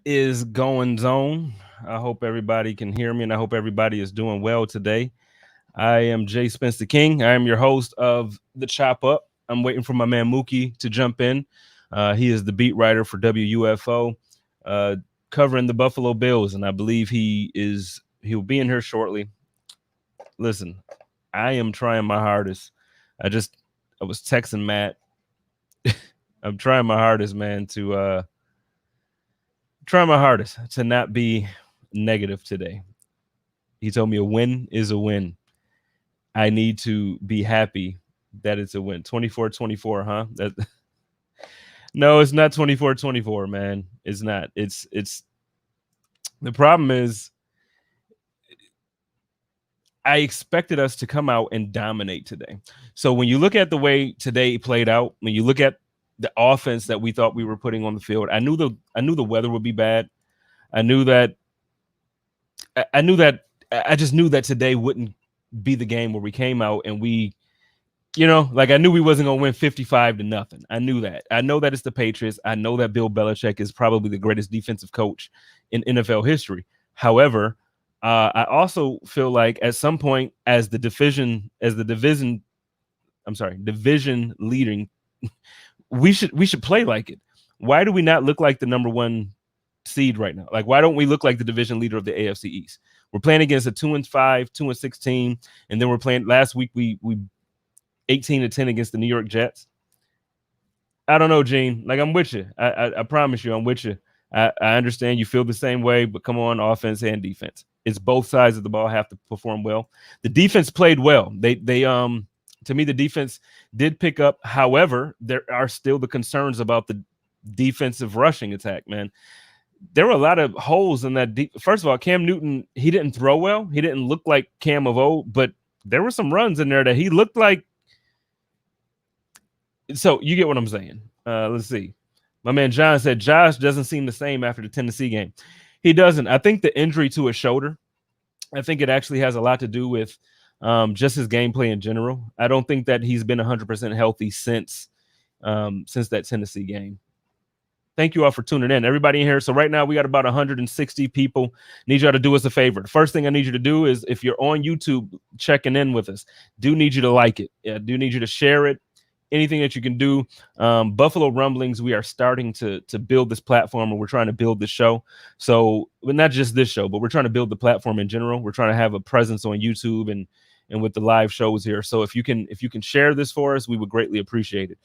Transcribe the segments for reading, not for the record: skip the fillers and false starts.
is going on? I hope everybody can hear me and I hope everybody is doing well today. I am Jay Spence the King. I am your host of The Chop Up. I'm waiting for my man Muki to jump in. He is the beat writer for WUFO, uh, covering the Buffalo Bills, and I believe he'll be in here shortly. Listen, I am trying my hardest. I was texting Matt. I'm trying my hardest, man, to try my hardest to not be negative today. He told me a win is a win. I need to be happy that it's a win. 24-24, huh? No, it's not 24-24, man. It's not. It's the problem is I expected us to come out and dominate today. So when you look at the way today played out, when you look at the offense that we thought we were putting on the field, I knew the weather would be bad. I knew that I just knew that today wouldn't be the game where we came out and we, I knew we wasn't going to win 55-0. I knew that. I know that it's the Patriots. I know that Bill Belichick is probably the greatest defensive coach in NFL history. However, I also feel like at some point division leading, we should play like it. Why do we not look like the number one seed right now? Like, why don't we look like the division leader of the AFC East? We're playing against a 2-5, 2-6 team, and then we're playing last week. We 18-10 against the New York Jets. I don't know, Gene. Like, I'm with you. I promise you, I'm with you. I understand you feel the same way, but come on, offense and defense. It's both sides of the ball have to perform well. The defense played well. They to me, the defense did pick up. However, there are still the concerns about the defensive rushing attack, man. There were a lot of holes in that. First of all, Cam Newton, he didn't throw well. He didn't look like Cam of old, but there were some runs in there that he looked like. So you get what I'm saying. Let's see. My man John said Josh doesn't seem the same after the Tennessee game. He doesn't. I think the injury to his shoulder, I think it actually has a lot to do with just his gameplay in general. I don't think that he's been 100% healthy since that Tennessee game. Thank you all for tuning in. Everybody in here. So right now we got about 160 people. Need y'all to do us a favor. The first thing I need you to do is, if you're on YouTube checking in with us, do need you to like it. Yeah, do need you to share it. Anything that you can do. Buffalo Rumblings, we are starting to build this platform, and we're trying to build the show. So, but not just this show, but we're trying to build the platform in general. We're trying to have a presence on YouTube and with the live shows here. So if you can share this for us, we would greatly appreciate it.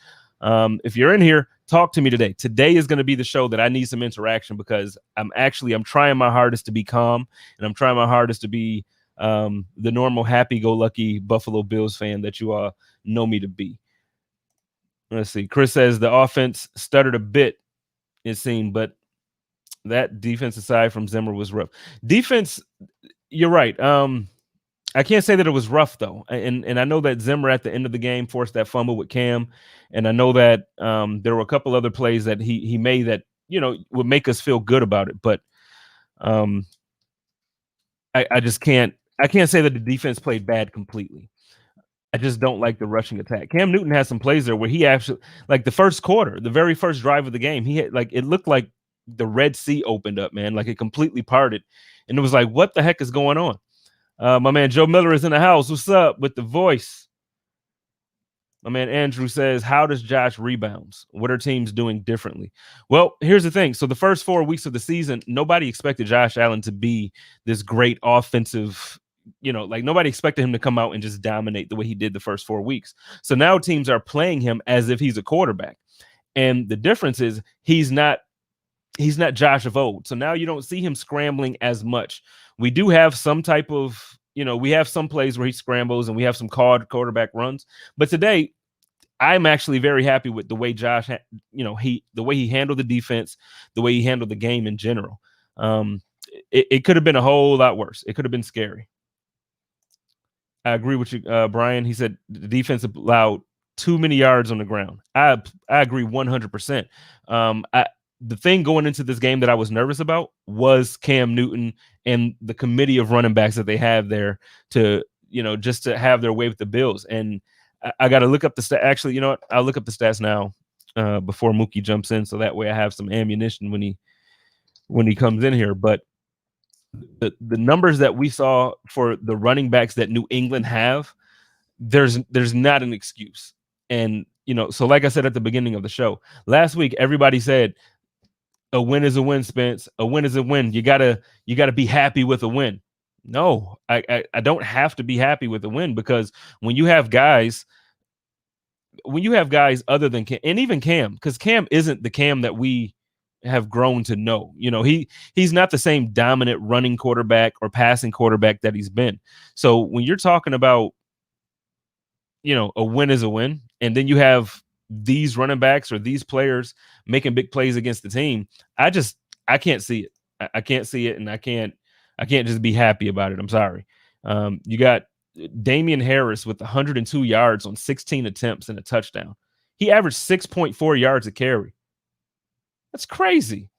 If you're in here, talk to me today. Today is going to be the show that I need some interaction, because I'm trying my hardest to be calm, and I'm trying my hardest to be the normal happy-go-lucky Buffalo Bills fan that you all know me to be. Let's see. Chris says the offense stuttered a bit, it seemed, but that defense aside from Zimmer was rough. Defense, you're right. I can't say that it was rough, though. And I know that Zimmer at the end of the game forced that fumble with Cam. And I know that there were a couple other plays that he made that, would make us feel good about it. But I just can't say that the defense played bad completely. I just don't like the rushing attack. Cam Newton has some plays there where he actually, like the first quarter, the very first drive of the game, he had, like, it looked like the Red Sea opened up, man. Like, it completely parted. And it was like, what the heck is going on? My man Joe Miller is in the house. What's up with the voice? My man Andrew says, how does Josh rebounds? What are teams doing differently? Well, here's the thing. So the first 4 weeks of the season, nobody expected Josh Allen to be this great offensive, like nobody expected him to come out and just dominate the way he did the first 4 weeks. So now teams are playing him as if he's a quarterback. And the difference is he's not Josh of old. So now you don't see him scrambling as much. We do have some type of, we have some plays where he scrambles, and we have some called quarterback runs. But today, I'm actually very happy with the way Josh, the way he handled the defense, the way he handled the game in general. It could have been a whole lot worse. It could have been scary. I agree with you, Brian. He said the defense allowed too many yards on the ground. I agree 100%. The thing going into this game that I was nervous about was Cam Newton and the committee of running backs that they have there to, just to have their way with the Bills. And I got to look up the stat. Actually, you know what? I'll look up the stats now before Muki jumps in, so that way I have some ammunition when when he comes in here. But the numbers that we saw for the running backs that New England have, there's not an excuse. And so like I said at the beginning of the show last week, everybody said a win is a win, Spence. A win is a win. You gotta be happy with a win. No, I don't have to be happy with a win, because when you have guys other than Cam, and even Cam, because Cam isn't the Cam that we have grown to know. He's not the same dominant running quarterback or passing quarterback that he's been. So when you're talking about, a win is a win, and then you have these running backs or these players making big plays against the team, I can't see it. I can't see it, and I can't just be happy about it. I'm sorry. You got Damian Harris with 102 yards on 16 attempts and a touchdown. He averaged 6.4 yards a carry. That's crazy.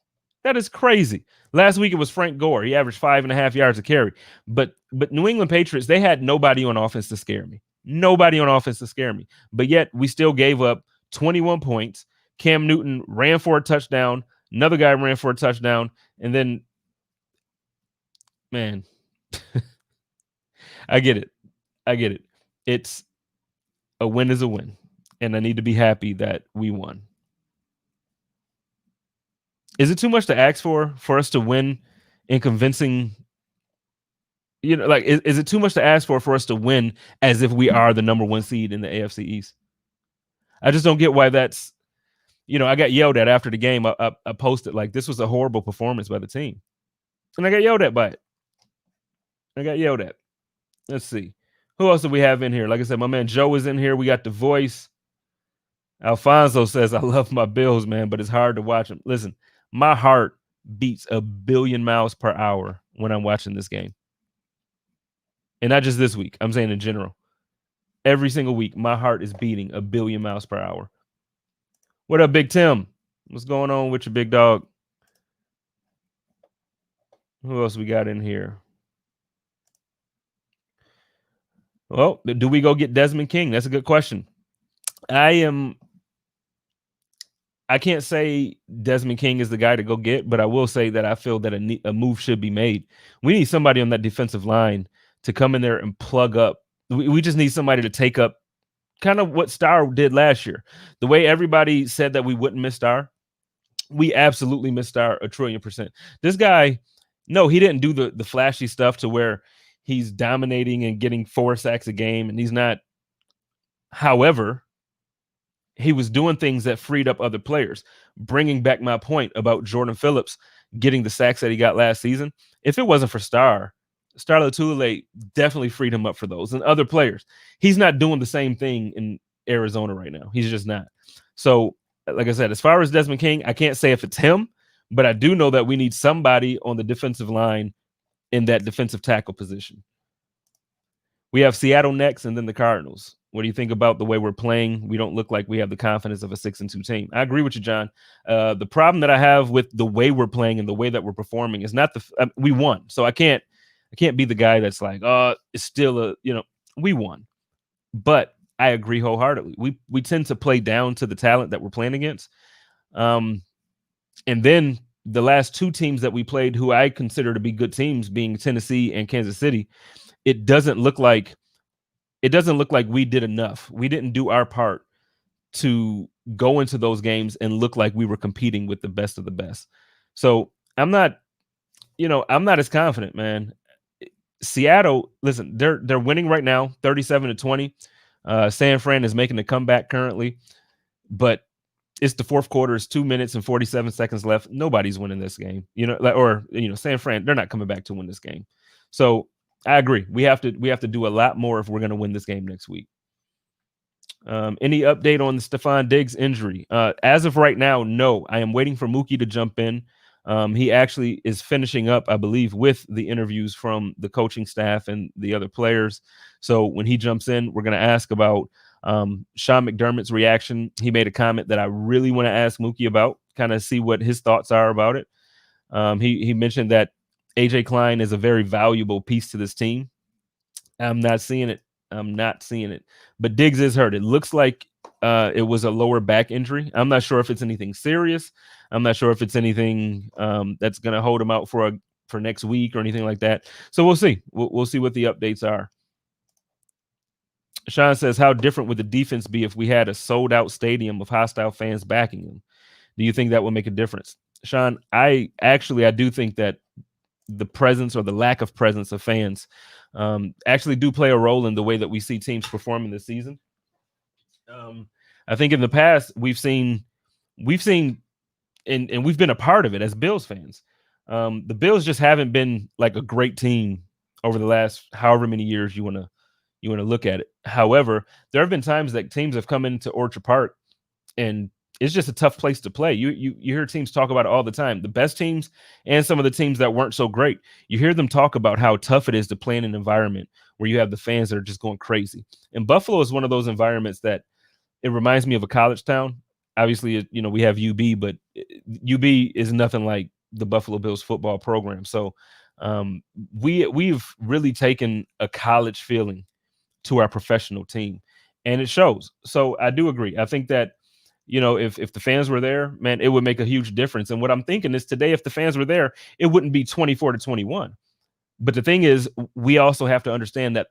That is crazy. Last week it was Frank Gore. He averaged 5.5 yards a carry. But New England Patriots, they had nobody on offense to scare me. Nobody on offense to scare me. But yet we still gave up 21 points. Cam Newton ran for a touchdown. Another guy ran for a touchdown. And then, man, I get it. It's a win is a win. And I need to be happy that we won. Is it too much to ask for us to win in convincing? Is it too much to ask for us to win as if we are the number one seed in the AFC East? I just don't get why that's, I got yelled at after the game. I posted like this was a horrible performance by the team, and I got yelled at by it. Let's see. Who else do we have in here? Like I said, my man Joe is in here. We got The Voice. Alfonso says, I love my Bills, man, but it's hard to watch them. Listen, my heart beats 1,000,000,000 miles per hour when I'm watching this game. And not just this week. I'm saying in general. Every single week, my heart is beating 1,000,000,000 miles per hour. What up, Big Tim? What's going on with your big dog? Who else we got in here? Well, do we go get Desmond King? That's a good question. I can't say Desmond King is the guy to go get, but I will say that I feel that a move should be made. We need somebody on that defensive line to come in there and plug up. We just need somebody to take up kind of what Starr did last year. The way everybody said that we wouldn't miss Starr, we absolutely missed Starr 1,000,000,000%. This guy, no, he didn't do the flashy stuff to where he's dominating and getting 4 sacks a game, and he's not. However, he was doing things that freed up other players. Bringing back my point about Jordan Phillips getting the sacks that he got last season. If it wasn't for Starr Lotulelei definitely freed him up for those and other players. He's not doing the same thing in Arizona right now. He's just not. So, like I said, as far as Desmond King, I can't say if it's him, but I do know that we need somebody on the defensive line in that defensive tackle position. We have Seattle next and then the Cardinals. What do you think about the way we're playing? We don't look like we have the confidence of a 6-2 team. I agree with you, John. The problem that I have with the way we're playing and the way that we're performing is not we won. So I can't be the guy that's like, it's still we won. But I agree wholeheartedly. We tend to play down to the talent that we're playing against. And then the last 2 teams that we played, who I consider to be good teams, being Tennessee and Kansas City, it doesn't look like we did enough. We didn't do our part to go into those games and look like we were competing with the best of the best. So I'm not as confident, man. Seattle, listen, they're winning right now, 37-20. San Fran is making a comeback currently, but it's the fourth quarter. It's 2 minutes and 47 seconds left. Nobody's winning this game, San Fran, they're not coming back to win this game. So I agree. We have to do a lot more if we're going to win this game next week. Any update on the Stephon Diggs injury? As of right now, no. I am waiting for Muki to jump in. He actually is finishing up, I believe, with the interviews from the coaching staff and the other players. So when he jumps in, we're going to ask about Sean McDermott's reaction. He made a comment that I really want to ask Muki about, kind of see what his thoughts are about it. He mentioned that AJ Klein is a very valuable piece to this team. I'm not seeing it. But Diggs is hurt. It looks like it was a lower back injury. I'm not sure if it's anything serious. I'm not sure if it's anything that's going to hold him out for next week or anything like that. So we'll see. We'll see what the updates are. Sean says, how different would the defense be if we had a sold out stadium of hostile fans backing them? Do you think that would make a difference? Sean, I do think that the presence or the lack of presence of fans actually do play a role in the way that we see teams performing this season. I think in the past we've seen and we've been a part of it as Bills fans. The Bills just haven't been like a great team over the last however many years you want to look at it. However, there have been times that teams have come into Orchard Park and it's just a tough place to play. You hear teams talk about it all the time. The best teams and some of the teams that weren't so great, you hear them talk about how tough it is to play in an environment where you have the fans that are just going crazy. And Buffalo is one of those environments that it reminds me of a college town. Obviously, we have UB, but UB is nothing like the Buffalo Bills football program. So we've really taken a college feeling to our professional team, and it shows. So I do agree. I think that if the fans were there, man, it would make a huge difference. And what I'm thinking is today, if the fans were there, it wouldn't be 24-21. But the thing is, we also have to understand that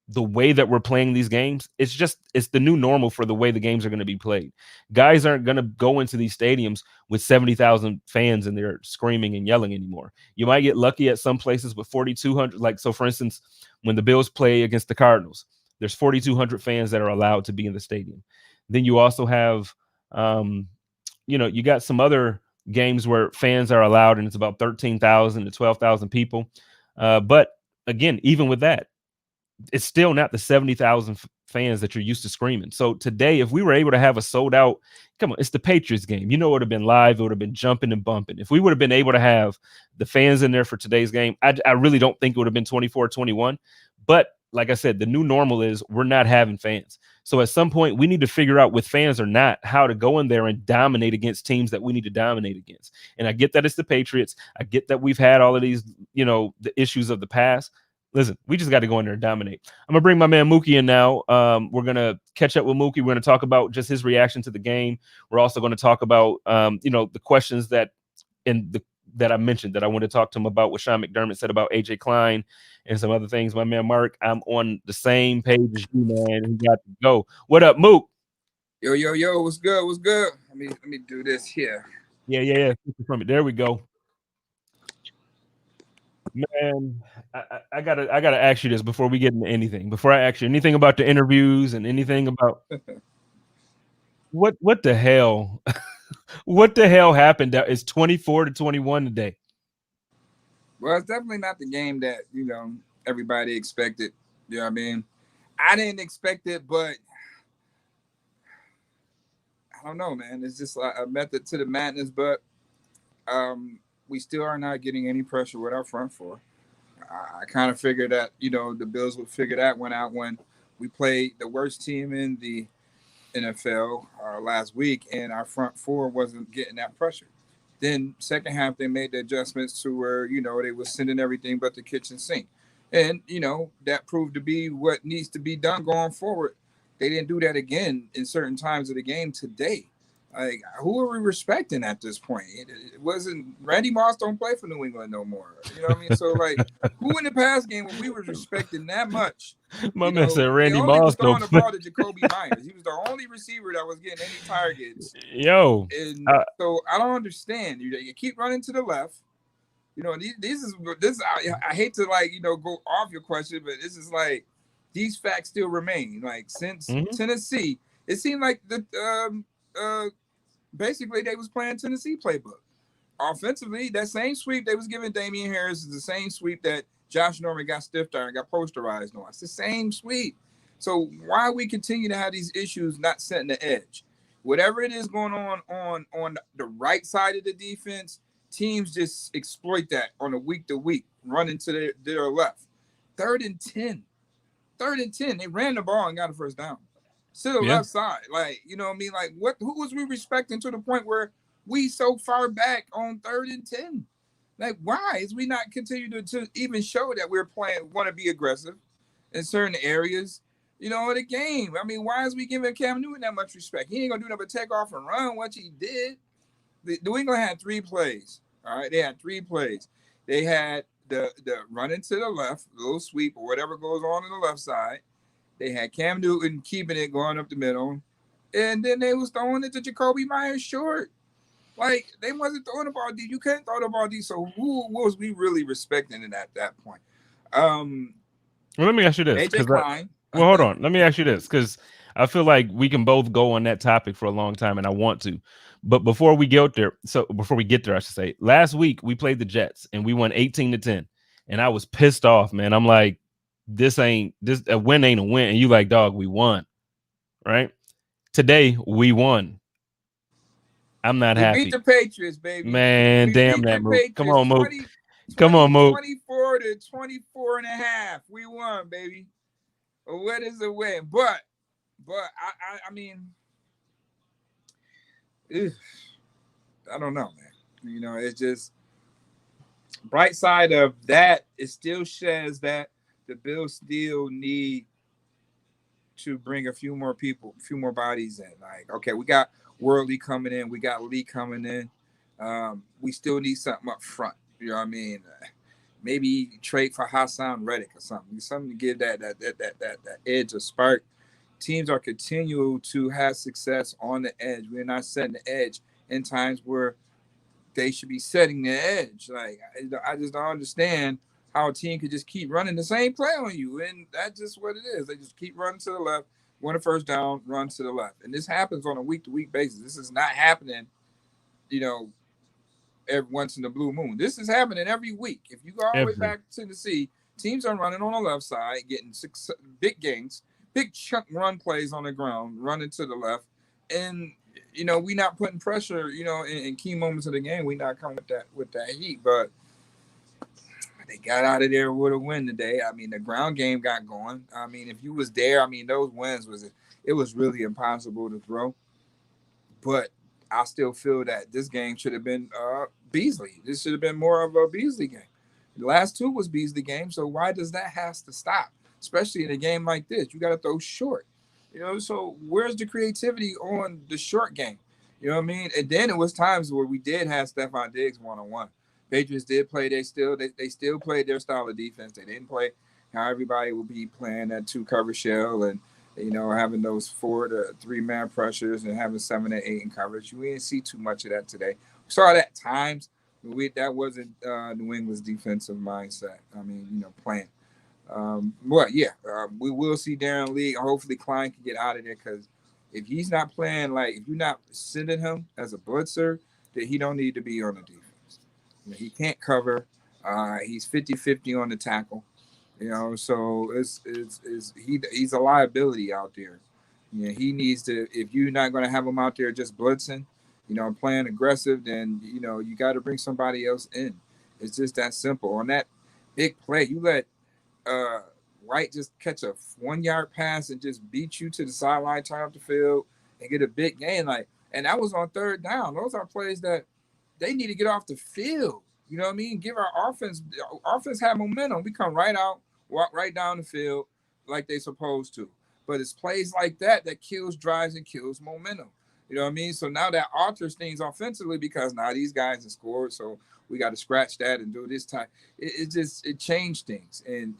the way that we're playing these games, it's the new normal for the way the games are going to be played. Guys aren't going to go into these stadiums with 70,000 fans and they're screaming and yelling anymore. You might get lucky at some places with 4,200. Like, so for instance, when the Bills play against the Cardinals, there's 4,200 fans that are allowed to be in the stadium. Then you also have, you got some other games where fans are allowed and it's about 13,000 to 12,000 people. But again, even with that, it's still not the 70,000 fans that you're used to screaming. So today, if we were able to have a sold out, come on, it's the Patriots game. It would have been live. It would have been jumping and bumping. If we would have been able to have the fans in there for today's game, I really don't think it would have been 24-21. But like I said, the new normal is we're not having fans. So at some point, we need to figure out, with fans or not, how to go in there and dominate against teams that we need to dominate against. And I get that it's the Patriots. I get that we've had all of these, the issues of the past. Listen, we just got to go in there and dominate. I'm going to bring my man Muki in now. We're going to catch up with Muki. We're going to talk about just his reaction to the game. We're also going to talk about, the questions that I mentioned that I want to talk to him about, what Sean McDermott said about A.J. Klein and some other things. My man Mark, I'm on the same page as you, man. He got to go. What up, Mook? Yo, what's good? What's good? Let me do this here. Yeah. From it. There we go. Man, I gotta ask you this before we get into anything. Before I ask you anything about the interviews and anything about what the hell, what the hell happened? That is 24-21 today. Well, it's definitely not the game that everybody expected. You know what I mean? I didn't expect it, but I don't know, man. It's just like a method to the madness, but we still are not getting any pressure with our front four. I kind of figured that the Bills would figure that one out when we played the worst team in the NFL last week, and our front four wasn't getting that pressure. Then second half they made the adjustments to where they were sending everything but the kitchen sink, and that proved to be what needs to be done going forward. They didn't do that again in certain times of the game today. Like, who are we respecting at this point? It wasn't Randy Moss don't play for New England no more. You know what I mean? So, like, who in the past game when we were respecting that much? My man said Randy Moss was throwing the ball to Jacoby Myers. He was the only receiver that was getting any targets. Yo, and so I don't understand. You keep running to the left. This. I hate to go off your question, but this is like these facts still remain. Like, since Tennessee, it seemed like basically they was playing Tennessee playbook. Offensively, that same sweep they was giving Damian Harris is the same sweep that Josh Norman got stiffed and got posterized on. It's the same sweep. So why we continue to have these issues not setting the edge? Whatever it is going on the right side of the defense, teams just exploit that on a week-to-week, running to their left. 3rd and 10. They ran the ball and got a first down. To the left side. Like, you know what I mean? Like, who was we respecting to the point where we so far back on 3rd and 10? Like, why is we not continue to even show that we're want to be aggressive in certain areas? the game. I mean, why is we giving Cam Newton that much respect? He ain't gonna do nothing but take off and run what he did. The New England had 3 plays. All right, they had 3 plays. They had the running to the left, little sweep or whatever goes on the left side. They had Cam Newton keeping it going up the middle, and then they was throwing it to Jacoby Myers short. Like they wasn't throwing the ball deep. You couldn't throw the ball deep. So who was we really respecting it at that point? Well, let me ask you this. AJ Klein. Well, hold on. Let me ask you this because I feel like we can both go on that topic for a long time, and I want to. But before we get there, I should say, last week we played the Jets and we won 18-10, and I was pissed off, man. I'm like, a win ain't a win, and you like, dog, we won, right? Today we won. I'm not happy. We beat the Patriots, baby. Man, damn that, Mook. Come on, Mook. 24 to 24 and a half. We won, baby. What is the win? But I mean, I don't know, man. It's just bright side of that. It still says that the Bills still need to bring a few more people, a few more bodies in. Like, okay, we got Worley coming in, we got Lee coming in. We still need something up front. You know what I mean? Maybe trade for Hassan Reddick or something to give that edge, a spark. Teams are continuing to have success on the edge. We're not setting the edge in times where they should be setting the edge. Like I just don't understand how a team could just keep running the same play on you, and that's just what it is. They just keep running to the left, win a first down, run to the left, and this happens on a week-to-week basis. This is not happening, every once in the blue moon. This is happening every week. If you go all the way back to Tennessee, teams are running on the left side, getting 6 big gains, big chunk run plays on the ground, running to the left. And, we not putting pressure, in key moments of the game. We not coming with that heat. But they got out of there with a win today. I mean, the ground game got going. I mean, if you was there, I mean, those wins it was really impossible to throw. But I still feel that this game should have been Beasley. This should have been more of a Beasley game. The last 2 was Beasley games, so why does that has to stop? Especially in a game like this, you got to throw short. So where's the creativity on the short game? You know what I mean? And then it was times where we did have Stephon Diggs one-on-one. Patriots did play. They still played their style of defense. They didn't play how everybody will be playing that 2 cover shell and having those 4 to 3 man pressures and having 7 to 8 in coverage. We didn't see too much of that today. We saw that at times. That wasn't New England's defensive mindset. I mean, playing. We will see Darren Lee. Hopefully Klein can get out of there because if he's not playing, like if you're not sending him as a blitzer, then he don't need to be on the defense. He can't cover. He's 50-50 on the tackle. So he's a liability out there. He needs to. If you're not going to have him out there just blitzing, playing aggressive, then you got to bring somebody else in. It's just that simple. On that big play, you let White just catch a 1-yard pass and just beat you to the sideline, turn up the field, and get a big gain. And that was on 3rd down. Those are plays that they need to get off the field. You know what I mean? Give our offense have momentum. We come right out, walk right down the field like they supposed to. But it's plays like that kills drives and kills momentum. You know what I mean? So now that alters things offensively because now these guys have scored, so we got to scratch that and do this time. It changed things. And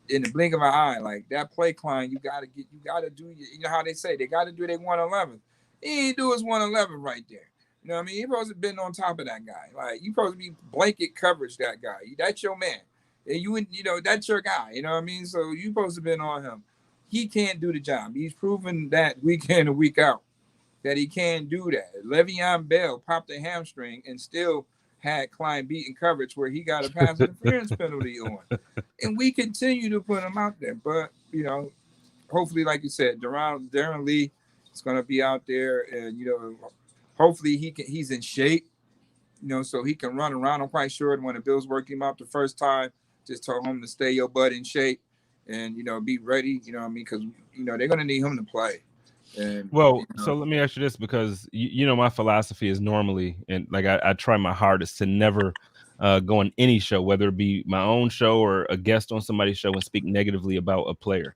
in the blink of an eye, like that play, Klein, you got to do, how they say, they got to do their 111. He ain't do his 111 right there. You know what I mean? He supposed to have been on top of that guy. Like, you supposed to be blanket coverage that guy. That's your man. And that's your guy. You know what I mean? So you supposed to have been on him. He can't do the job. He's proven that week in and week out that he can do that. Le'Veon Bell popped a hamstring and still had Klein beating coverage where he got a pass interference penalty on. And we continue to put him out there. But, hopefully, like you said, Darren Lee is going to be out there and, hopefully he's in shape, so he can run around. I'm quite sure when the Bills worked him out the first time, just told him to stay your butt in shape and, be ready, because, they're going to need him to play. And, so let me ask you this, because, my philosophy is normally, and like I try my hardest to never go on any show, whether it be my own show or a guest on somebody's show and speak negatively about a player.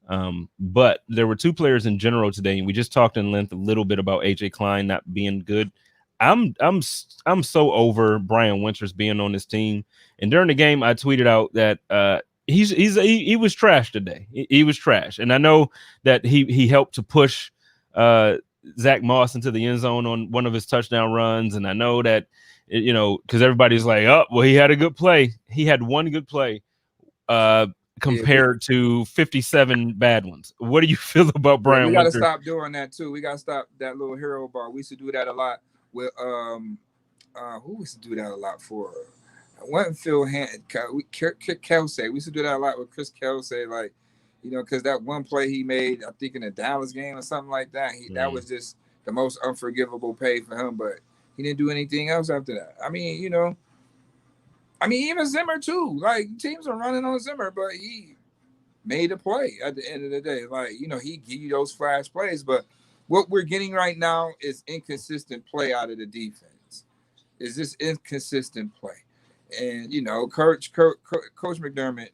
But there were two players in general today, and we just talked in length a little bit about AJ Klein not being good. I'm so over Brian Winters being on this team. And during the game, I tweeted out that he was trash today. He was trash, and I know that he helped to push Zach Moss into the end zone on one of his touchdown runs, and I know that because everybody's like, oh, well, he had a good play. He had one good play compared to 57 bad ones. What do you feel about Brian We got to Winters? stop doing that too. We got to stop that little hero ball. We used to do that a lot with who used to do that a lot for? Wasn't Phil Kelsey. We used to do that a lot with Chris Kelsey, like, because that one play he made, I think in the Dallas game or something like that, that was just the most unforgivable pay for him, but he didn't do anything else after that. I mean, even Zimmer too. Like, teams are running on Zimmer, but he made a play at the end of the day. Like, he give you those flash plays, but what we're getting right now is inconsistent play out of the defense. Is this inconsistent play? And Coach McDermott,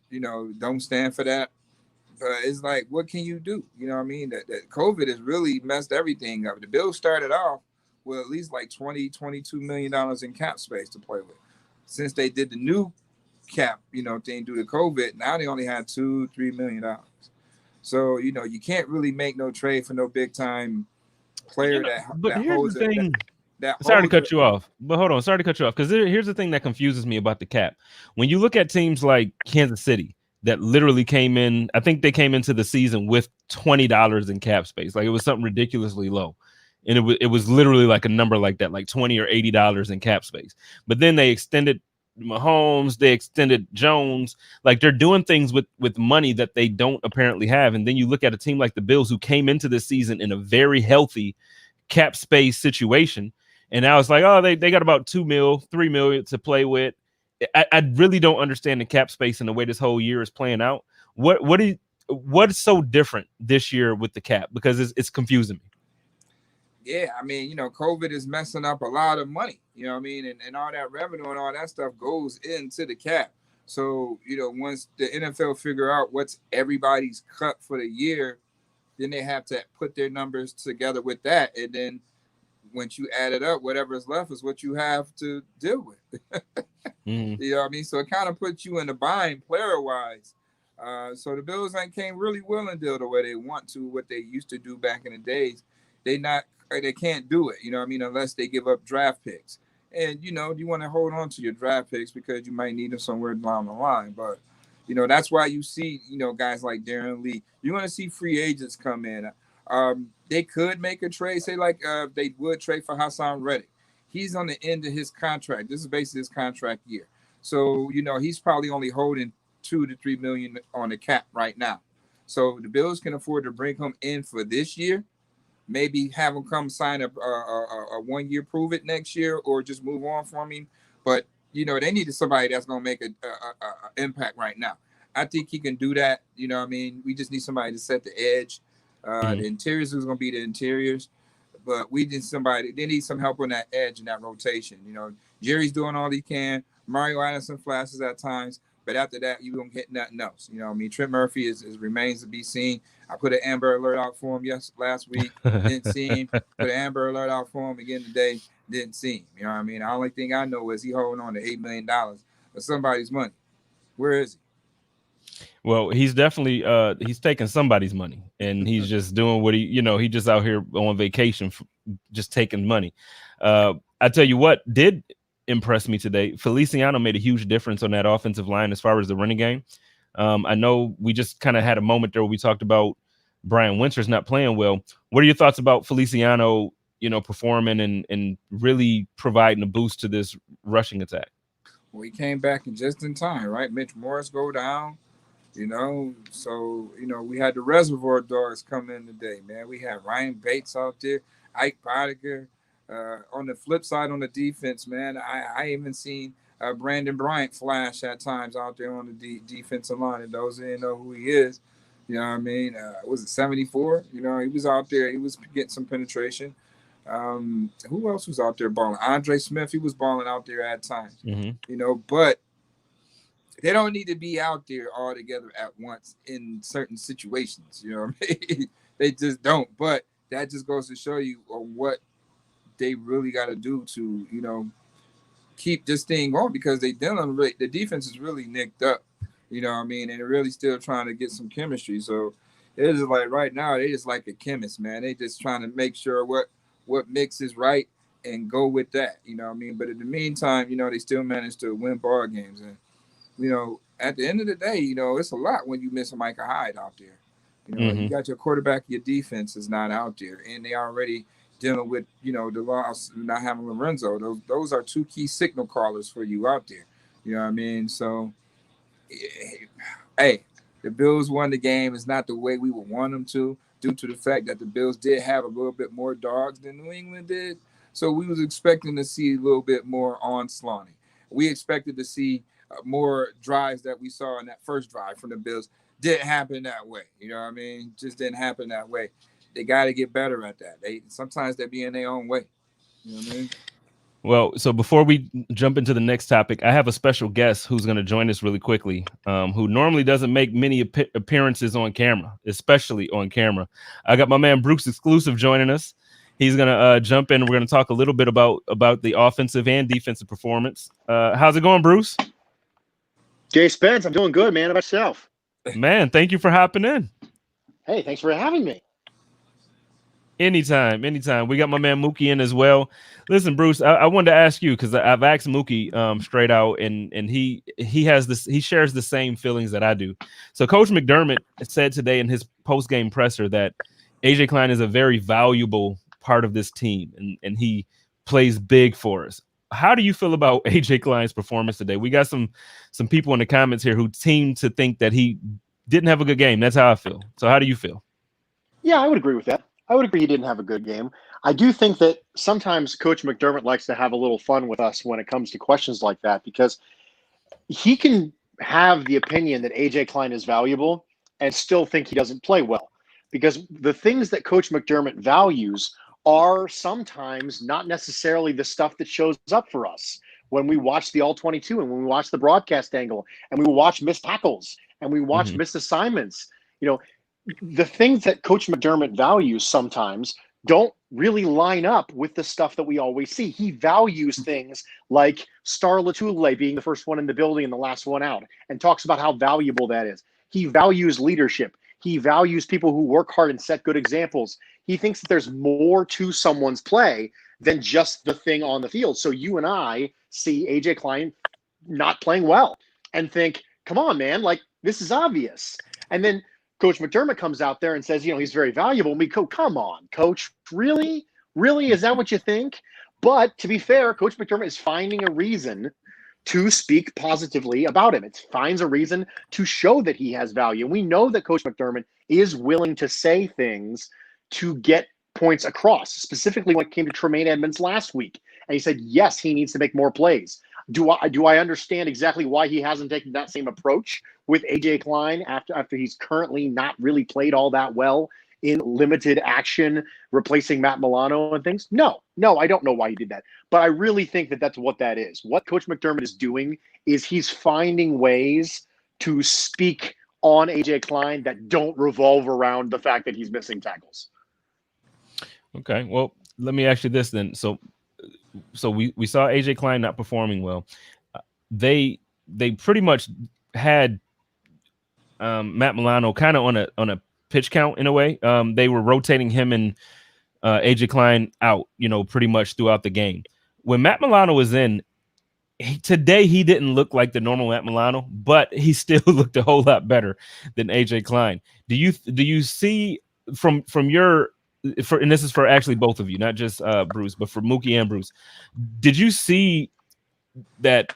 don't stand for that. But it's like, what can you do? You know what I mean? That COVID has really messed everything up. The Bills started off with at least like $22 million in cap space to play with. Since they did the new cap, thing due to COVID, now they only had $2-3 million. So you can't really make no trade for no big time player Here's the thing. Sorry to cut you off, but hold on. Sorry to cut you off, because here's the thing that confuses me about the cap. When you look at teams like Kansas City that literally came in, I think they came into the season with $20 in cap space. Like, it was something ridiculously low. And it was literally like a number like that, like $20 or $80 in cap space. But then they extended Mahomes, they extended Jones. Like, they're doing things with money that they don't apparently have. And then you look at a team like the Bills, who came into this season in a very healthy cap space situation. And now it's like, oh, they got about $2 million, $3 million to play with. I really don't understand the cap space and the way this whole year is playing out. What's so different this year with the cap? Because it's confusing me. Yeah, I mean, COVID is messing up a lot of money, and all that revenue and all that stuff goes into the cap. So, once the NFL figure out what's everybody's cut for the year, then they have to put their numbers together with that. And then once you add it up, whatever's left is what you have to deal with. Mm-hmm. You know what I mean? So it kind of puts you in the bind player-wise. So the Bills can't really will and deal the way they want to, what they used to do back in the days. They can't do it, unless they give up draft picks. And, you want to hold on to your draft picks because you might need them somewhere down the line. But, that's why you see, guys like Darren Lee. You're going to see free agents come in. They could make a trade, say like they would trade for Hassan Reddick. He's on the end of his contract. This is basically his contract year. So, he's probably only holding $2 to $3 million on the cap right now. So the Bills can afford to bring him in for this year. Maybe have him come sign a 1 year prove it next year, or just move on from him. But, they needed somebody that's going to make an impact right now. I think he can do that. We just need somebody to set the edge. The interiors is going to be the interiors. But they need some help on that edge and that rotation. Jerry's doing all he can. Mario Addison flashes at times. But after that, you don't get nothing else. Trent Murphy remains to be seen. I put an Amber Alert out for him last week. Didn't see him. Put an Amber Alert out for him again today. Didn't see him. You know what I mean? The only thing I know is he holding on to $8 million of somebody's money. Where is he? Well, he's definitely he's taking somebody's money, and he's just doing what he just out here on vacation, just taking money. I tell you what did impress me today. Feliciano made a huge difference on that offensive line as far as the running game. I know we just kind of had a moment there where we talked about Brian Winters not playing well. What are your thoughts about Feliciano, performing and really providing a boost to this rushing attack? Well, he came back just in time, right? Mitch Morris go down, so, we had the Reservoir Dogs come in today, man. We had Ryan Bates out there, Ike Bodiger. On the flip side, on the defense, man, I even seen Brandon Bryant flash at times out there on the defensive line. And those didn't know who he is, you know what I mean? Was it 74? He was out there. He was getting some penetration. Who else was out there balling? Andre Smith, he was balling out there at times. Mm-hmm. But they don't need to be out there all together at once in certain situations. You know what I mean? They just don't. But that just goes to show you what they really got to do to, keep this thing going, because the defense is really nicked up. You know what I mean? And they're really still trying to get some chemistry. So it's just like right now, they just like a chemist, man. They just trying to make sure what mix is right and go with that. You know what I mean? But in the meantime, they still manage to win ball games. And at the end of the day, it's a lot when you miss a Micah Hyde out there. You got your quarterback, your defense is not out there, and they already dealing with, the loss, not having Lorenzo. Those are two key signal callers for you out there. You know what I mean? So, hey, the Bills won the game. It's not the way we would want them to, due to the fact that the Bills did have a little bit more dogs than New England did. So we was expecting to see a little bit more onslaughting. We expected to see more drives that we saw in that first drive from the Bills. Didn't happen that way. You know what I mean? Just didn't happen that way. They got to get better at that. Sometimes they be in their own way. You know what I mean? Well, so before we jump into the next topic, I have a special guest who's going to join us really quickly, who normally doesn't make many appearances on camera, especially on camera. I got my man Bruce Exclusive joining us. He's going to jump in. We're going to talk a little bit about the offensive and defensive performance. How's it going, Bruce? Jay Spence, I'm doing good, man. How about yourself? Man, thank you for hopping in. Hey, thanks for having me. Anytime. We got my man Muki in as well. Listen, Bruce, I wanted to ask you, because I've asked Muki straight out, and he shares the same feelings that I do. So Coach McDermott said today in his post-game presser that AJ Klein is a very valuable part of this team, and he plays big for us. How do you feel about AJ Klein's performance today? We got some people in the comments here who seem to think that he didn't have a good game. That's how I feel. So how do you feel? Yeah, I would agree with that. I would agree he didn't have a good game. I do think that sometimes Coach McDermott likes to have a little fun with us when it comes to questions like that, because he can have the opinion that AJ Klein is valuable and still think he doesn't play well, because the things that Coach McDermott values are sometimes not necessarily the stuff that shows up for us when we watch the All-22 and when we watch the broadcast angle and we watch missed tackles and we watch missed assignments. The things that Coach McDermott values sometimes don't really line up with the stuff that we always see. He values things like Star Latule being the first one in the building and the last one out, and talks about how valuable that is. He values leadership. He values people who work hard and set good examples. He thinks that there's more to someone's play than just the thing on the field. So you and I see AJ Klein not playing well and think, come on, man, like, this is obvious. And then Coach McDermott comes out there and says, he's very valuable. And we go, come on, Coach, really? Really? Is that what you think? But to be fair, Coach McDermott is finding a reason to speak positively about him. It finds a reason to show that he has value. And we know that Coach McDermott is willing to say things to get points across, specifically when it came to Tremaine Edmonds last week. And he said, yes, he needs to make more plays. Do I understand exactly why he hasn't taken that same approach with AJ Klein after he's currently not really played all that well in limited action, replacing Matt Milano and things? No, I don't know why he did that. But I really think that that's what that is. What Coach McDermott is doing is he's finding ways to speak on AJ Klein that don't revolve around the fact that he's missing tackles. Okay, well, let me ask you this then. So we saw AJ Klein not performing well. They pretty much had Matt Milano kind of on a pitch count in a way. They were rotating him and AJ Klein out, pretty much throughout the game. When Matt Milano was in today, he didn't look like the normal Matt Milano, but he still looked a whole lot better than AJ Klein. Do you see from your and this is for actually both of you, not just Bruce, but for Muki and Bruce, did you see that,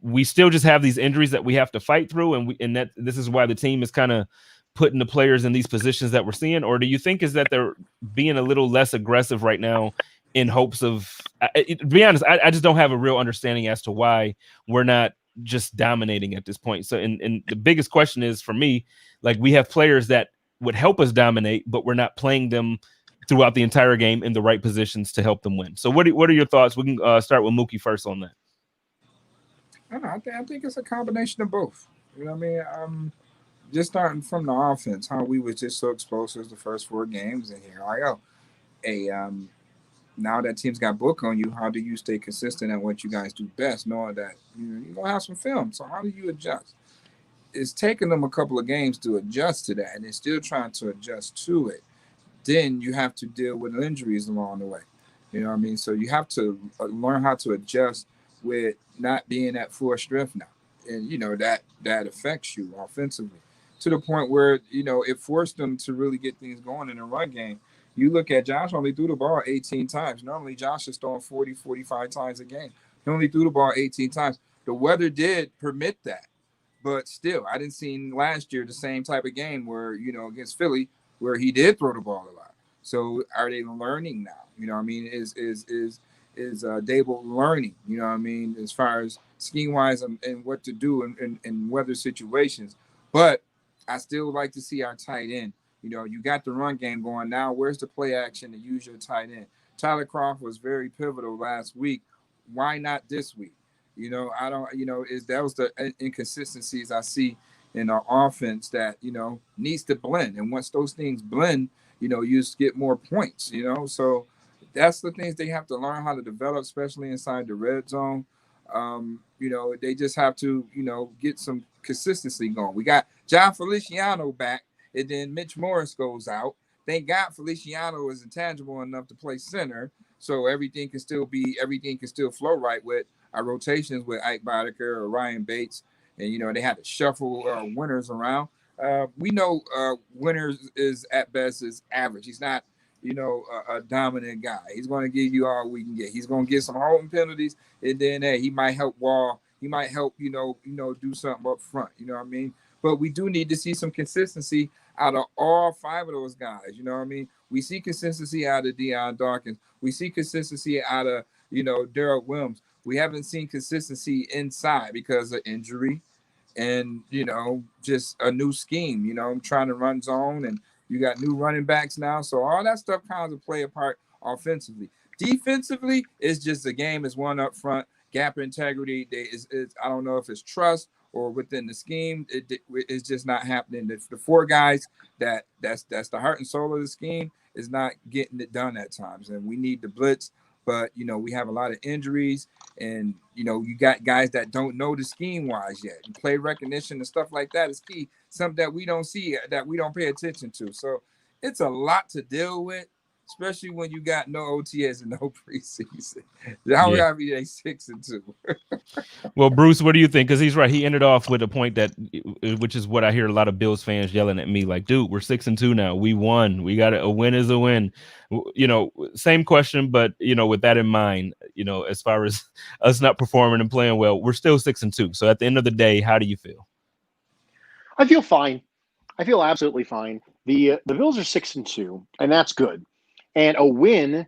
we still just have these injuries that we have to fight through, and that this is why the team is kind of putting the players in these positions that we're seeing? Or do you think is that they're being a little less aggressive right now in hopes of, to be honest, I just don't have a real understanding as to why we're not just dominating at this point. So, and the biggest question is for me, like, we have players that would help us dominate, but we're not playing them throughout the entire game in the right positions to help them win. So what are your thoughts? We can start with Muki first on that. I don't know. I think it's a combination of both. You know what I mean? Just starting from the offense, how we was just so explosive the first 4 games, and here I go. Hey, now that teams got book on you, how do you stay consistent at what you guys do best, knowing that you're gonna have some film? So how do you adjust? It's taking them a couple of games to adjust to that, and they're still trying to adjust to it. Then you have to deal with injuries along the way. You know what I mean? So you have to learn how to adjust with not being at full strength now, and that affects you offensively to the point where it forced them to really get things going in the run game. You look at Josh only threw the ball 18 times. Normally Josh is throwing 40, 45 times a game. He only threw the ball 18 times. The weather did permit that, but still, I didn't see last year the same type of game where against Philly where he did throw the ball a lot. So are they learning now? You know what I mean? Is Dable learning? You know what I mean? As far as scheme wise and what to do in weather situations. But I still like to see our tight end. You got the run game going now. Where's the play action to use your tight end? Tyler Croft was very pivotal last week. Why not this week? I don't. That was the inconsistencies I see in our offense that needs to blend. And once those things blend, you just get more points. So that's the things they have to learn how to develop, especially inside the red zone. They just have to get some consistency going. We got John Feliciano back, and then Mitch Morris goes out. Thank God Feliciano is intangible enough to play center, so everything can still flow right with our rotations with Ike Boddicker or Ryan Bates, and they had to shuffle Winters around. We know Winters is at best is average. He's not a dominant guy. He's going to give you all we can get. He's going to get some holding penalties, and then he might help Wall. He might help do something up front. You know what I mean? But we do need to see some consistency out of all 5 of those guys. You know what I mean? We see consistency out of Deion Dawkins. We see consistency out of Darrell Williams. We haven't seen consistency inside because of injury and just a new scheme. I'm trying to run zone, and you got new running backs now, so all that stuff kind of play a part offensively. Defensively, it's just the game is one up front, gap integrity. I don't know if it's trust or within the scheme. It's just not happening. The 4 guys that's the heart and soul of the scheme is not getting it done at times, and we need the blitz. But we have a lot of injuries, and you got guys that don't know the scheme wise yet. And play recognition and stuff like that is key. Something that we don't see, that we don't pay attention to. So it's a lot to deal with, especially when you got no OTS and no preseason. How are they 6-2? Well, Bruce, what do you think? Because he's right. He ended off with a point which is what I hear a lot of Bills fans yelling at me, like, dude, we're 6-2 now. We won. We got a win is a win. Same question, but with that in mind, as far as us not performing and playing well, we're still 6-2. So at the end of the day, how do you feel? I feel fine. I feel absolutely fine. The Bills are 6-2, and that's good. And a win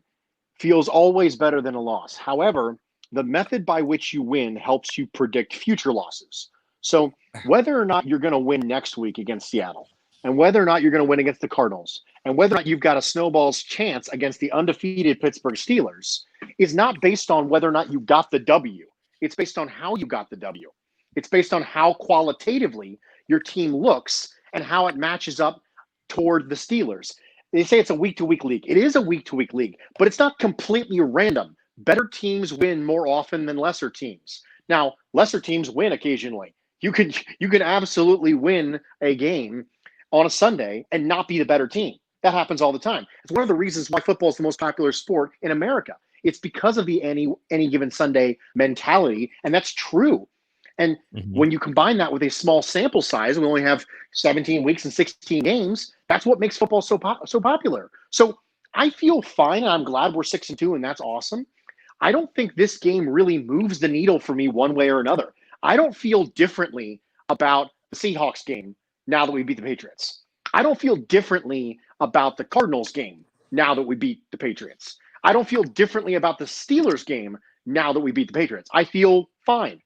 feels always better than a loss. However, the method by which you win helps you predict future losses. So whether or not you're going to win next week against Seattle, and whether or not you're going to win against the Cardinals, and whether or not you've got a snowball's chance against the undefeated Pittsburgh Steelers is not based on whether or not you got the W. It's based on how you got the W. It's based on how qualitatively your team looks and how it matches up toward the Steelers. They say it's a week-to-week league. It is a week-to-week league, but it's not completely random. Better teams win more often than lesser teams. Now, lesser teams win occasionally. You can absolutely win a game on a Sunday and not be the better team. That happens all the time. It's one of the reasons why football is the most popular sport in America. It's because of the any given Sunday mentality, and that's true. And when you combine that with a small sample size, we only have 17 weeks and 16 games, that's what makes football so popular. So I feel fine, and I'm glad we're 6-2, and that's awesome. I don't think this game really moves the needle for me one way or another. I don't feel differently about the Seahawks game now that we beat the Patriots. I don't feel differently about the Cardinals game now that we beat the Patriots. I don't feel differently about the Steelers game now that we beat the Patriots. I feel fine.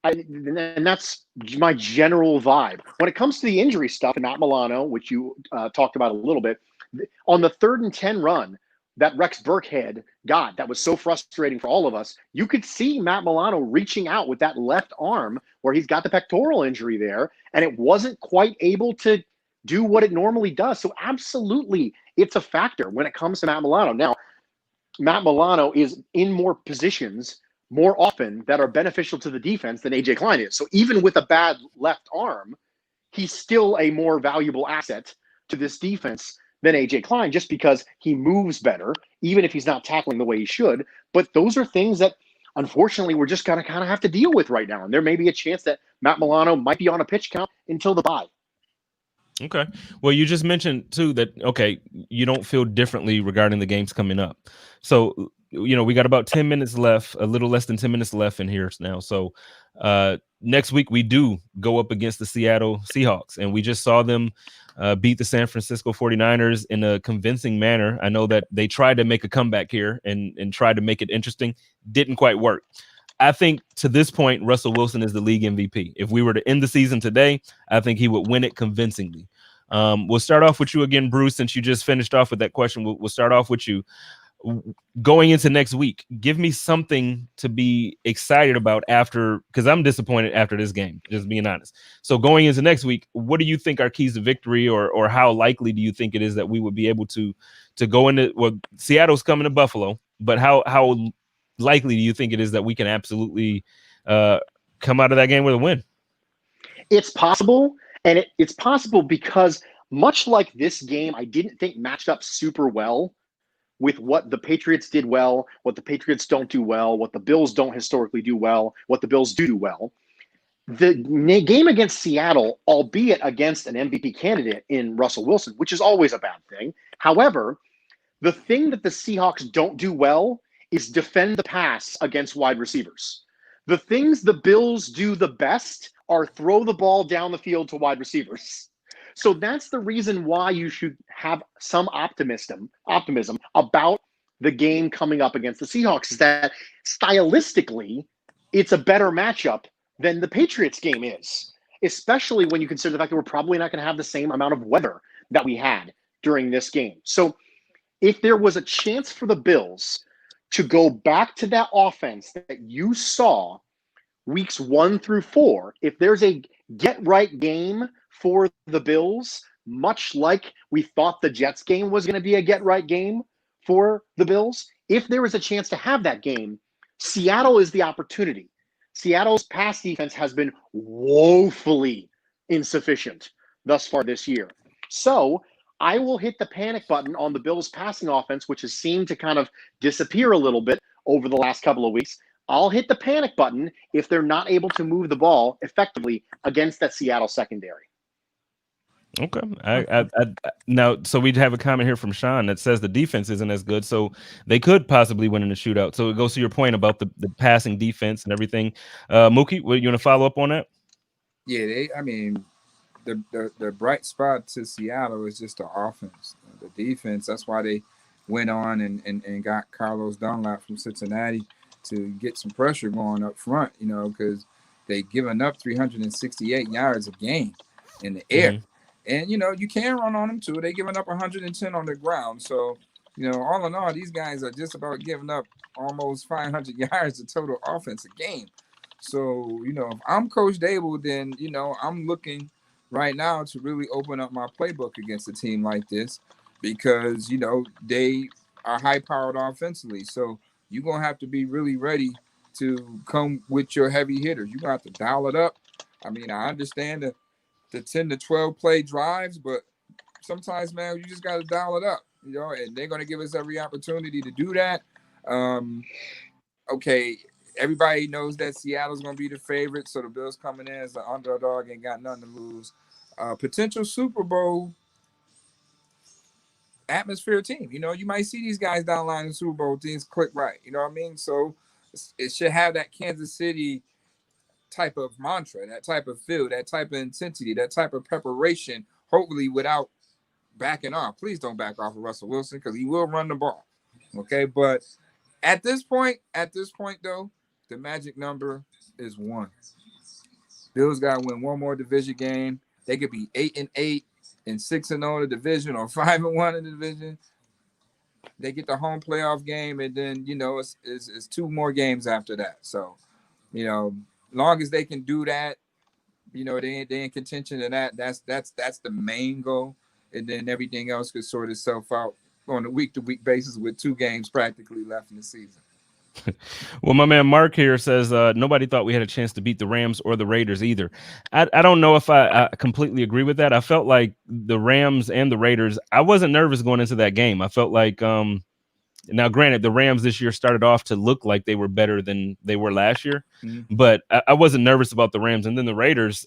And that's my general vibe. When it comes to the injury stuff, and Matt Milano, which you talked about a little bit, on the 3rd and 10 run, that Rex Burkhead got that was so frustrating for all of us, you could see Matt Milano reaching out with that left arm where he's got the pectoral injury there, and it wasn't quite able to do what it normally does. So absolutely, it's a factor when it comes to Matt Milano. Now, Matt Milano is in more positions more often that are beneficial to the defense than AJ Klein is. So even with a bad left arm, he's still a more valuable asset to this defense than AJ Klein, just because he moves better, even if he's not tackling the way he should. But those are things that, unfortunately, we're just going to kind of have to deal with right now. And there may be a chance that Matt Milano might be on a pitch count until the bye. Okay. Well, you just mentioned too that, okay, you don't feel differently regarding the games coming up. So, we got about 10 minutes left, a little less than 10 minutes left in here now. So next week we do go up against the Seattle Seahawks, and we just saw them beat the San Francisco 49ers in a convincing manner. I know that they tried to make a comeback here and tried to make it interesting. Didn't quite work. I think to this point, Russell Wilson is the league MVP. If we were to end the season today, I think he would win it convincingly. We'll start off with you again, Bruce, since you just finished off with that question. We'll start off with you. Going into next week, give me something to be excited about after, because I'm disappointed after this game, just being honest. So going into next week, what do you think are keys to victory, or how likely do you think it is that we would be able to go into, well, Seattle's coming to Buffalo, but how likely do you think it is that we can absolutely come out of that game with a win? It's possible, and it's possible because much like this game, I didn't think matched up super well with what the Patriots did well, what the Patriots don't do well, what the Bills don't historically do well, what the Bills do well. The game against Seattle, albeit against an MVP candidate in Russell Wilson, which is always a bad thing. However, the thing that the Seahawks don't do well is defend the pass against wide receivers. The things the Bills do the best are throw the ball down the field to wide receivers. So that's the reason why you should have some optimism about the game coming up against the Seahawks, is that stylistically, it's a better matchup than the Patriots game is, especially when you consider the fact that we're probably not going to have the same amount of weather that we had during this game. So if there was a chance for the Bills to go back to that offense that you saw weeks 1 through 4, if there's a get-right game for the Bills, much like we thought the Jets game was going to be a get-right game for the Bills, if there was a chance to have that game, Seattle is the opportunity. Seattle's pass defense has been woefully insufficient thus far this year. So I will hit the panic button on the Bills' passing offense, which has seemed to kind of disappear a little bit over the last couple of weeks. I'll hit the panic button if they're not able to move the ball effectively against that Seattle secondary. Okay. I now, so we'd have a comment here from Sean that says the defense isn't as good, so they could possibly win in the shootout. So it goes to your point about the passing defense and everything. Muki, you want to follow up on that? Yeah, the bright spot to Seattle is just the offense. The defense, that's why they went on and got Carlos Dunlap from Cincinnati to get some pressure going up front, because they've given up 368 yards a game in the air. Mm-hmm. And, you can run on them, too. They're giving up 110 on the ground. So, all in all, these guys are just about giving up almost 500 yards of total offense a game. So, if I'm Coach Dable, then, I'm looking right now to really open up my playbook against a team like this because, they are high-powered offensively. So, you're going to have to be really ready to come with your heavy hitters. You're going to have to dial it up. I mean, I understand the 10 to 12 play drives, but sometimes, man, you just got to dial it up, and they're going to give us every opportunity to do that. Okay, everybody knows that Seattle's going to be the favorite, so the Bills coming in as the underdog ain't got nothing to lose. Potential Super Bowl atmosphere team. You might see these guys down the line in Super Bowl, things click right. You know what I mean? So it should have that Kansas City type of mantra, that type of feel, that type of intensity, that type of preparation, hopefully without backing off. Please don't back off of Russell Wilson because he will run the ball. Okay, but at this point though, the magic number is 1. Bills got to win one more division game. They could be 8-8 and 6-0 in the division, or 5-1 in the division. they get the home playoff game, and then it's 2 more games after that. So long as they can do that, they in contention of that. That's the main goal, and then everything else could sort itself out on a week-to-week basis with 2 games practically left in the season. Well, my man Mark here says nobody thought we had a chance to beat the Rams or the Raiders either. I don't know if I completely agree with that. I felt like the Rams and the Raiders, I wasn't nervous going into that game. I felt like now, granted, the Rams this year started off to look like they were better than they were last year, but I wasn't nervous about the Rams. And then the Raiders,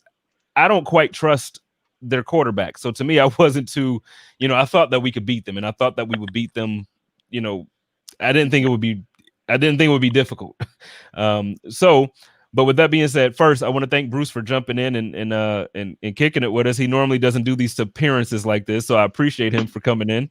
I don't quite trust their quarterback. So to me, I wasn't too, I thought that we could beat them, and I thought that we would beat them. I didn't think it would be difficult. But with that being said, first, I want to thank Bruce for jumping in and kicking it with us. He normally doesn't do these appearances like this, so I appreciate him for coming in.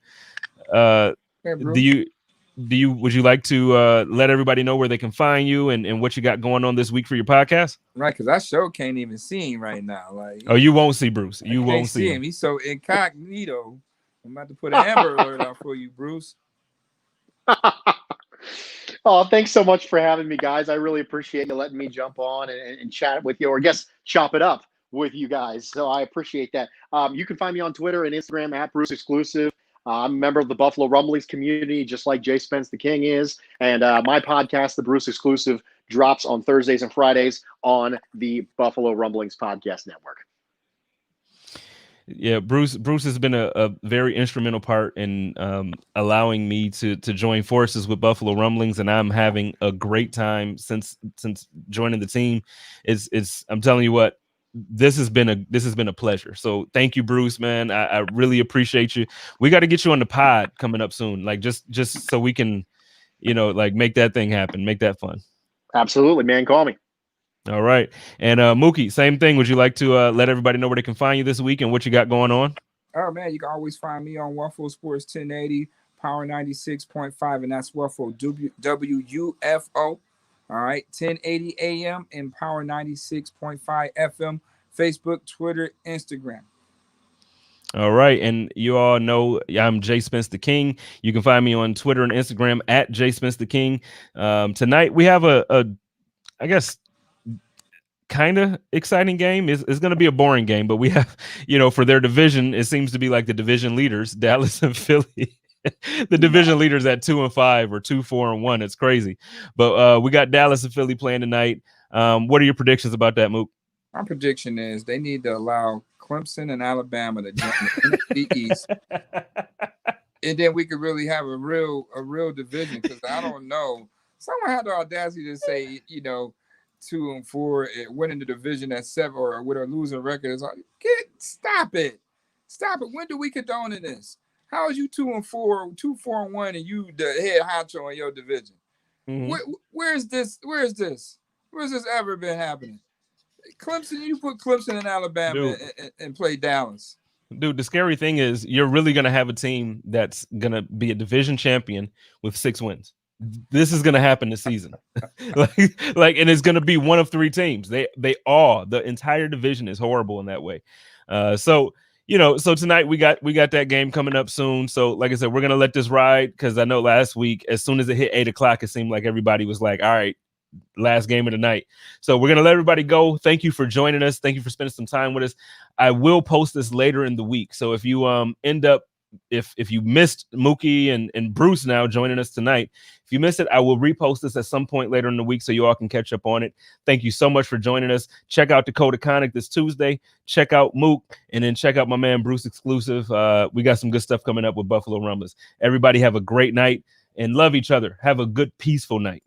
Would you like to let everybody know where they can find you and what you got going on this week for your podcast? Right, because I sure can't even see him right now. You won't see Bruce. You won't see him. He's so incognito. I'm about to put an Amber Alert out for you, Bruce. Oh, thanks so much for having me, guys. I really appreciate you letting me jump on and chat with you, or I guess chop it up with you guys. So I appreciate that. You can find me on Twitter and Instagram at Bruce Exclusive. I'm a member of the Buffalo Rumblings community, just like Jay Spence the King is. And my podcast, The Bruce Exclusive, drops on Thursdays and Fridays on the Buffalo Rumblings Podcast Network. Yeah, Bruce has been a very instrumental part in allowing me to join forces with Buffalo Rumblings, and I'm having a great time since joining the team. I'm telling you what, this has been a pleasure. So thank you, Bruce, man. I really appreciate you. We got to get you on the pod coming up soon, like just so we can, make that thing happen, make that fun. Absolutely, man. Call me. All right. And Muki, same thing. Would you like to let everybody know where they can find you this week and what you got going on? Oh, man, you can always find me on Waffle Sports 1080, Power 96.5, and that's Waffle WUFO. All right, 1080 AM and Power 96.5 FM, Facebook, Twitter, Instagram. All right. And you all know I'm Jay Spence the King. You can find me on Twitter and Instagram at Jay Spence the King. Tonight we have a I guess, kind of exciting game. It's going to be a boring game, but we have, for their division, it seems to be like the division leaders, Dallas and Philly. The division leaders at 2-5 or 2-4-1. It's crazy. But we got Dallas and Philly playing tonight. What are your predictions about that, Mook? My prediction is they need to allow Clemson and Alabama to jump in the East. And then we could really have a real division, because I don't know. Someone had the audacity to say, 2-4, winning the division at 7 or with a losing record is like, stop it. When do we condone this? How is you 2-4, 2-4-1, and you the head honcho in your division? Mm-hmm. Where's this ever been happening? Clemson, you put Clemson in Alabama and play Dallas. Dude, the scary thing is you're really gonna have a team that's gonna be a division champion with 6 wins. This is gonna happen this season, and it's gonna be one of 3 teams. The entire division is horrible in that way. So tonight we got that game coming up soon. So like I said, we're gonna let this ride, because I know last week as soon as it hit 8:00, it seemed like everybody was like, all right, last game of the night. So we're gonna let everybody go. Thank you for joining us. Thank you for spending some time with us. I will post this later in the week. So if you end up if you missed Muki and Bruce now joining us tonight, if you missed it, I will repost this at some point later in the week so you all can catch up on it. Thank you so much for joining us. Check out Dakota Conic this Tuesday. Check out Mook, and then check out my man Bruce Exclusive. We got some good stuff coming up with Buffalo Rumblers. Everybody have a great night and love each other. Have a good, peaceful night.